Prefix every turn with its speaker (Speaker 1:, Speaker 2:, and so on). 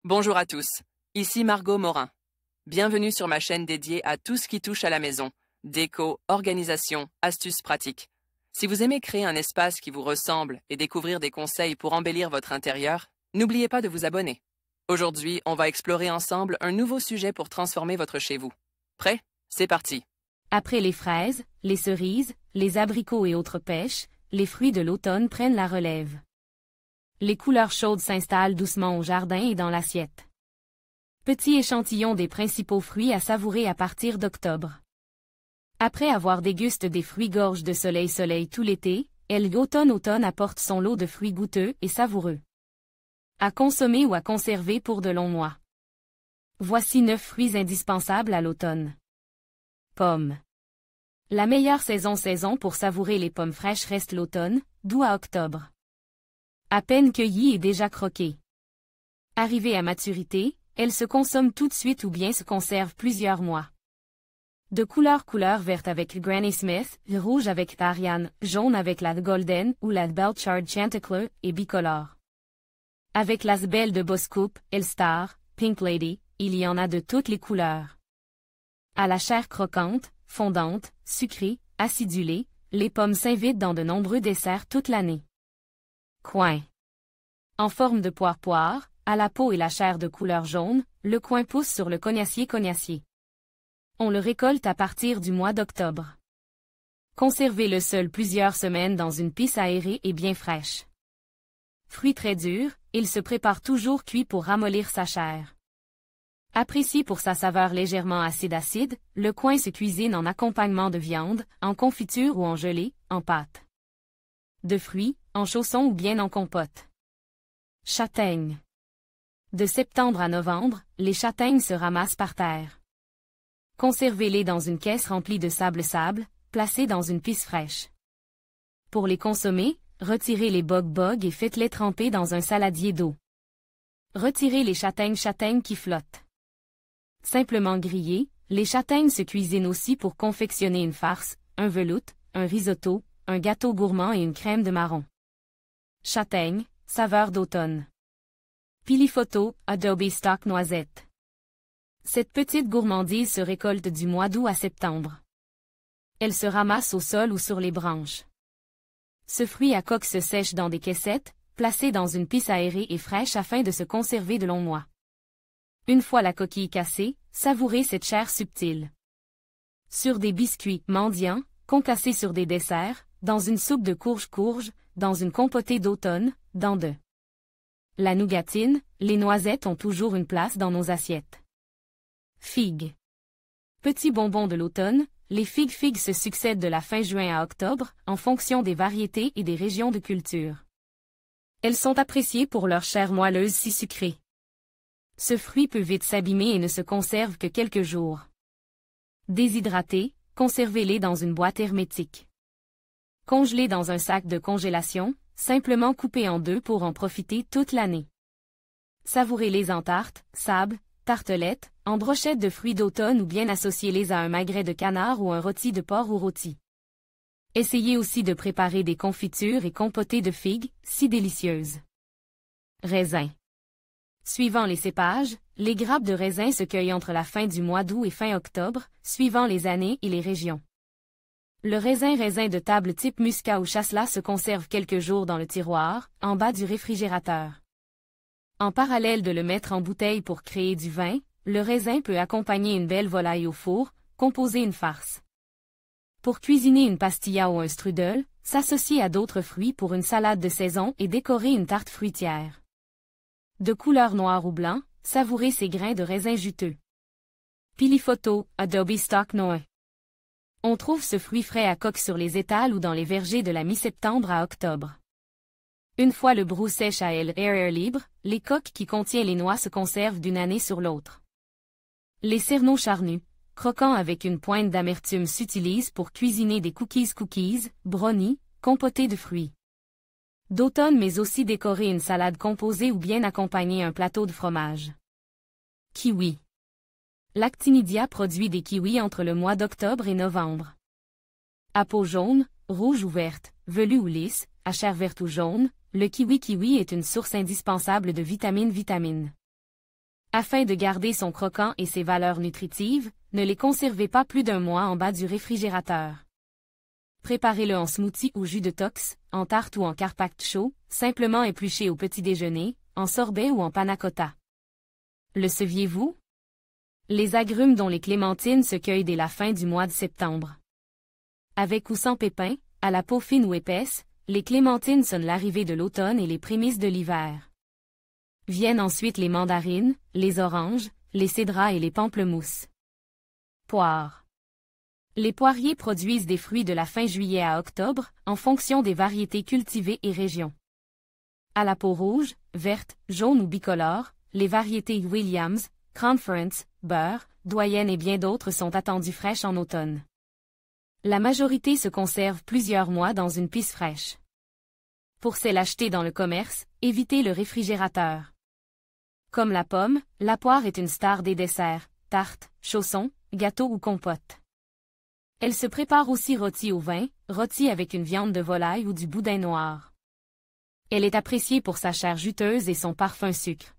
Speaker 1: Bonjour à tous, ici Margot Morin. Bienvenue sur ma chaîne dédiée à tout ce qui touche à la maison, déco, organisation, astuces pratiques. Si vous aimez créer un espace qui vous ressemble et découvrir des conseils pour embellir votre intérieur, n'oubliez pas de vous abonner. Aujourd'hui, on va explorer ensemble un nouveau sujet pour transformer votre chez vous. Prêt? C'est parti!
Speaker 2: Après les fraises, les cerises, les abricots et autres pêches, les fruits de l'automne prennent la relève. Les couleurs chaudes s'installent doucement au jardin et dans l'assiette. Petit échantillon des principaux fruits à savourer à partir d'octobre. Après avoir dégusté des fruits gorges de soleil tout l'été, l'automne apporte son lot de fruits goûteux et savoureux. À consommer ou à conserver pour de longs mois. Voici 9 fruits indispensables à l'automne. Pommes. La meilleure saison pour savourer les pommes fraîches reste l'automne, d'août à octobre. À peine cueillies et déjà croquées. Arrivées à maturité, elles se consomment tout de suite ou bien se conservent plusieurs mois. De couleur verte avec Granny Smith, rouge avec Ariane, jaune avec la Golden ou la Belchard Chanticleer et bicolore. Avec la Belle de Boskop, Elstar, Pink Lady, il y en a de toutes les couleurs. À la chair croquante, fondante, sucrée, acidulée, les pommes s'invitent dans de nombreux desserts toute l'année. Coin. En forme de poire-poire, à la peau et la chair de couleur jaune, le coin pousse sur le cognacier. On le récolte à partir du mois d'octobre. Conservez-le seul plusieurs semaines dans une pisse aérée et bien fraîche. Fruit très dur, il se prépare toujours cuit pour ramollir sa chair. Apprécié pour sa saveur légèrement acide, le coin se cuisine en accompagnement de viande, en confiture ou en gelée, en pâte. De fruits, en chaussons ou bien en compote. Châtaigne. De septembre à novembre, les châtaignes se ramassent par terre. Conservez-les dans une caisse remplie de sable, placée dans une pisse fraîche. Pour les consommer, retirez les bog et faites-les tremper dans un saladier d'eau. Retirez les châtaignes qui flottent. Simplement grillées, les châtaignes se cuisinent aussi pour confectionner une farce, un veloute, un risotto, un gâteau gourmand et une crème de marron. Châtaigne, saveur d'automne. Pili-photo, Adobe Stock Noisette. Cette petite gourmandise se récolte du mois d'août à septembre. Elle se ramasse au sol ou sur les branches. Ce fruit à coque se sèche dans des caissettes, placées dans une pisse aérée et fraîche afin de se conserver de longs mois. Une fois la coquille cassée, savourez cette chair subtile. Sur des biscuits mendiants, concassés sur des desserts, dans une soupe de courge, dans une compotée d'automne, dans de la nougatine, les noisettes ont toujours une place dans nos assiettes. Figues. Petits bonbons de l'automne, les figues se succèdent de la fin juin à octobre, en fonction des variétés et des régions de culture. Elles sont appréciées pour leur chair moelleuse si sucrée. Ce fruit peut vite s'abîmer et ne se conserve que quelques jours. Déshydratés, conservez-les dans une boîte hermétique. Congelés dans un sac de congélation, simplement coupés en deux pour en profiter toute l'année. Savourez-les en tarte, sable, tartelettes, en brochettes de fruits d'automne ou bien associez-les à un magret de canard ou un rôti de porc ou rôti. Essayez aussi de préparer des confitures et compotées de figues, si délicieuses. Raisins. Suivant les cépages, les grappes de raisin se cueillent entre la fin du mois d'août et fin octobre, suivant les années et les régions. Le raisin de table type muscat ou chasselas se conserve quelques jours dans le tiroir, en bas du réfrigérateur. En parallèle de le mettre en bouteille pour créer du vin, le raisin peut accompagner une belle volaille au four, composer une farce. Pour cuisiner une pastilla ou un strudel, s'associer à d'autres fruits pour une salade de saison et décorer une tarte fruitière. De couleur noire ou blanc, savourez ces grains de raisin juteux. Pili-photo, Adobe Stock Noir. On trouve ce fruit frais à coque sur les étals ou dans les vergers de la mi-septembre à octobre. Une fois le brou sèche à l'air libre, les coques qui contiennent les noix se conservent d'une année sur l'autre. Les cerneaux charnus, croquants avec une pointe d'amertume s'utilisent pour cuisiner des cookies, brownies, compotés de fruits d'automne mais aussi décorer une salade composée ou bien accompagner un plateau de fromage. Kiwi. L'actinidia produit des kiwis entre le mois d'octobre et novembre. À peau jaune, rouge ou verte, velue ou lisse, à chair verte ou jaune, le kiwi est une source indispensable de vitamines. Afin de garder son croquant et ses valeurs nutritives, ne les conservez pas plus d'1 mois en bas du réfrigérateur. Préparez-le en smoothie ou jus de tox, en tarte ou en carpaccio chaud, simplement épluché au petit déjeuner, en sorbet ou en panna cotta. Le saviez-vous? Les agrumes dont les clémentines se cueillent dès la fin du mois de septembre. Avec ou sans pépins, à la peau fine ou épaisse, les clémentines sonnent l'arrivée de l'automne et les prémices de l'hiver. Viennent ensuite les mandarines, les oranges, les cédras et les pamplemousses. Poires. Les poiriers produisent des fruits de la fin juillet à octobre, en fonction des variétés cultivées et régions. À la peau rouge, verte, jaune ou bicolore, les variétés Williams, Conference, Beurre, Doyenne et bien d'autres sont attendues fraîches en automne. La majorité se conserve plusieurs mois dans une pisse fraîche. Pour celles achetées dans le commerce, évitez le réfrigérateur. Comme la pomme, la poire est une star des desserts, tartes, chaussons, gâteaux ou compotes. Elle se prépare aussi rôtie au vin, rôtie avec une viande de volaille ou du boudin noir. Elle est appréciée pour sa chair juteuse et son parfum sucre.